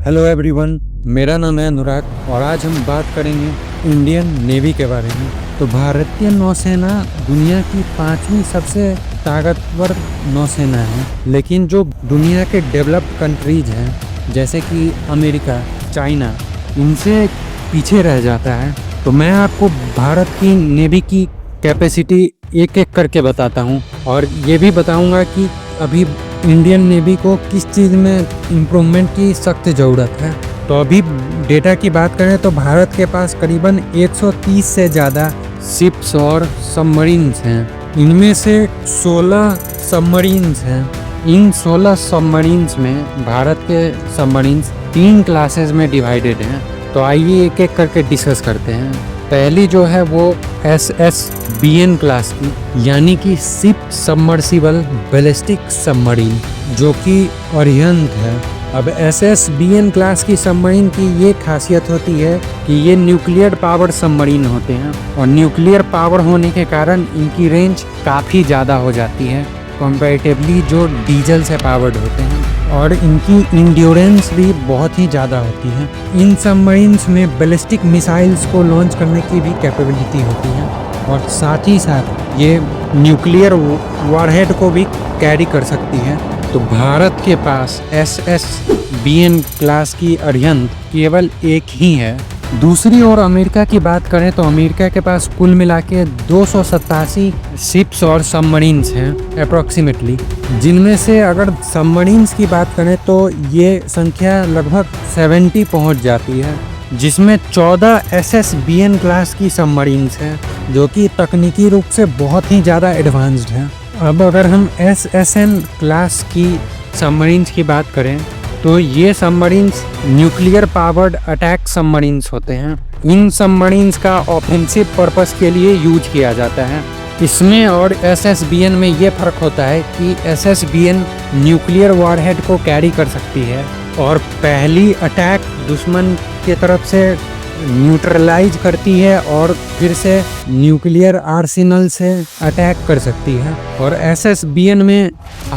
Hello everyone, मेरा नाम है अनुराग और आज हम बात करेंगे इंडियन नेवी के बारे में। तो भारतीय नौसेना दुनिया की 5वीं सबसे ताकतवर नौसेना है, लेकिन जो दुनिया के डेवलप्ड कंट्रीज हैं जैसे कि अमेरिका, चाइना, इनसे पीछे रह जाता है। तो मैं आपको भारत की नेवी की कैपेसिटी एक एक करके बताता हूँ और ये भी बताऊँगा कि अभी इंडियन नेवी को किस चीज़ में इम्प्रूवमेंट की सख्त ज़रूरत है। तो अभी डेटा की बात करें तो भारत के पास करीबन 130 से ज़्यादा शिप्स और सबमरीन्स हैं। इनमें से 16 सबमरीन्स हैं। इन 16 सबमरीन्स में भारत के सबमरीन्स 3 क्लासेस में डिवाइडेड हैं। तो आइए एक एक करके डिस्कस करते हैं। पहली जो है वो SSBN क्लास की, यानी कि शिप सबमर्सिबल बैलिस्टिक सबमरीन, जो कि अरिहंत है। अब SSBN क्लास की सबमरीन की ये खासियत होती है कि ये न्यूक्लियर पावर सबमरीन होते हैं और न्यूक्लियर पावर होने के कारण इनकी रेंज काफ़ी ज़्यादा हो जाती है कंपैरेटिवली जो डीजल से पावर्ड होते हैं, और इनकी इंड्योरेंस भी बहुत ही ज़्यादा होती है। इन सबमरीन्स में बैलिस्टिक मिसाइल्स को लॉन्च करने की भी कैपेबिलिटी होती है और साथ ही साथ ये न्यूक्लियर वॉरहेड को भी कैरी कर सकती है। तो भारत के पास SSBN क्लास की अरिहंत केवल एक ही है। दूसरी ओर अमेरिका की बात करें तो अमेरिका के पास कुल मिला के 287 शिप्स और सबमरीन्स हैं अप्रॉक्सीमेटली, जिनमें से अगर सबमरीन्स की बात करें तो ये संख्या लगभग 70 पहुंच जाती है, जिसमें 14 SSBN क्लास की सबमरीन्स हैं जो कि तकनीकी रूप से बहुत ही ज़्यादा एडवांस्ड हैं। अब अगर हम SSN क्लास की सबमरीन्स की बात करें तो ये submarines nuclear powered attack submarines होते हैं। इन सबमरीन्स का ऑफेंसिव पर्पस के लिए यूज किया जाता है। इसमें और SSBN में ये फ़र्क होता है कि SSBN न्यूक्लियर वॉरहेड को कैरी कर सकती है और पहली अटैक दुश्मन के तरफ से न्यूट्रलाइज करती है और फिर से न्यूक्लियर आर्सेनल से अटैक कर सकती है। और SSBN में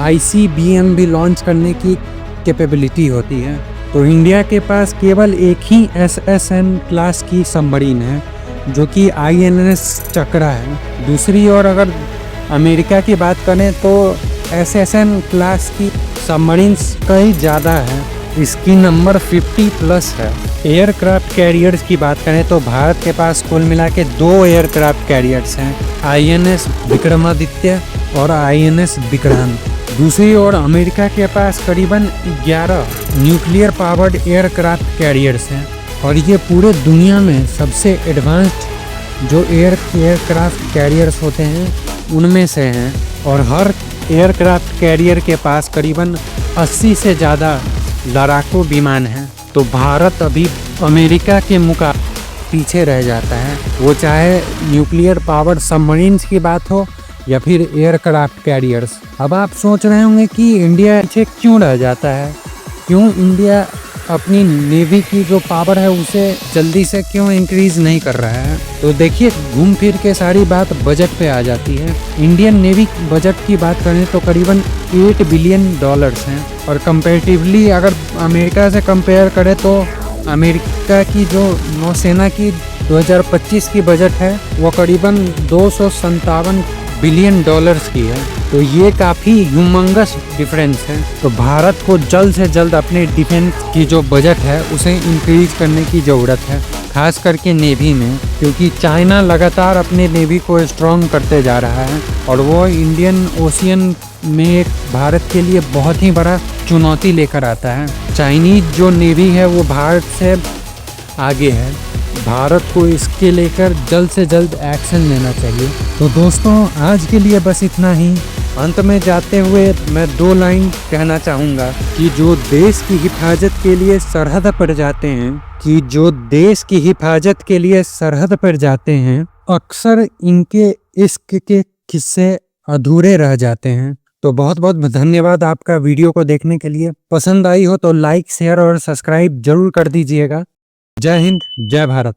ICBM भी लॉन्च करने की कैपेबिलिटी होती है। तो इंडिया के पास केवल एक ही SSN क्लास की सबमरीन है जो कि INS चक्रा है। दूसरी ओर अगर अमेरिका की बात करें तो SSN क्लास की सबमरीन्स कई ज़्यादा है, इसकी नंबर 50+ है। एयरक्राफ्ट कैरियर्स की बात करें तो भारत के पास कुल मिला के 2 एयरक्राफ्ट कैरियर्स हैं, INS विक्रमादित्य और INS विक्रांत। दूसरी ओर अमेरिका के पास करीबन 11 न्यूक्लियर पावर्ड एयरक्राफ्ट कैरियर्स हैं और ये पूरे दुनिया में सबसे एडवांस्ड जो एयरक्राफ्ट कैरियर्स होते हैं उनमें से हैं। और हर एयरक्राफ्ट कैरियर के पास करीबन 80 से ज़्यादा लड़ाकू विमान हैं। तो भारत अभी अमेरिका के मुकाबले पीछे रह जाता है, वो चाहे न्यूक्लियर पावर्ड सबमरीन्स की बात हो या फिर एयरक्राफ्ट कैरियर्स। अब आप सोच रहे होंगे कि इंडिया पीछे क्यों रह जाता है, क्यों इंडिया अपनी नेवी की जो पावर है उसे जल्दी से क्यों इंक्रीज नहीं कर रहा है। तो देखिए, घूम फिर के सारी बात बजट पे आ जाती है। इंडियन नेवी बजट की बात करें तो करीबन $8 बिलियन हैं और कंपेरेटिवली अगर अमेरिका से कंपेयर करें तो अमेरिका की जो नौसेना की 2025 की बजट है वो करीबन $257 बिलियन की है। तो ये काफ़ी ह्यूमंगस डिफरेंस है। तो भारत को जल्द से जल्द अपने डिफेंस की जो बजट है उसे इंक्रीज करने की ज़रूरत है, खास करके नेवी में, क्योंकि चाइना लगातार अपने नेवी को स्ट्रॉन्ग करते जा रहा है और वो इंडियन ओशियन में एक भारत के लिए बहुत ही बड़ा चुनौती लेकर आता है। चाइनीज जो नेवी है वो भारत से आगे है। भारत को इसके लेकर जल्द से जल्द एक्शन लेना चाहिए। तो दोस्तों, आज के लिए बस इतना ही। अंत में जाते हुए मैं 2 लाइन कहना चाहूँगा कि जो देश की हिफाजत के लिए सरहद पर जाते हैं अक्सर इनके इश्क के किस्से अधूरे रह जाते हैं। तो बहुत बहुत धन्यवाद आपका वीडियो को देखने के लिए। पसंद आई हो तो लाइक, शेयर और सब्सक्राइब जरूर कर दीजिएगा। जय हिंद, जय भारत।